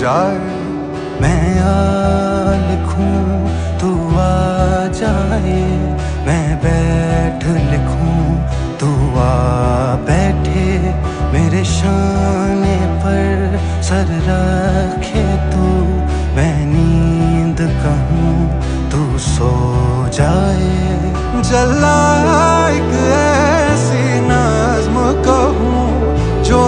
जाए। मैं आ लिखूं तू आ जाए, मैं बैठ लिखूं तू आ बैठे, मेरे शाने पर सर रखे तू, मैं नींद कहूं तू सो जाए। जला एक ऐसी नज़्म कहूं जो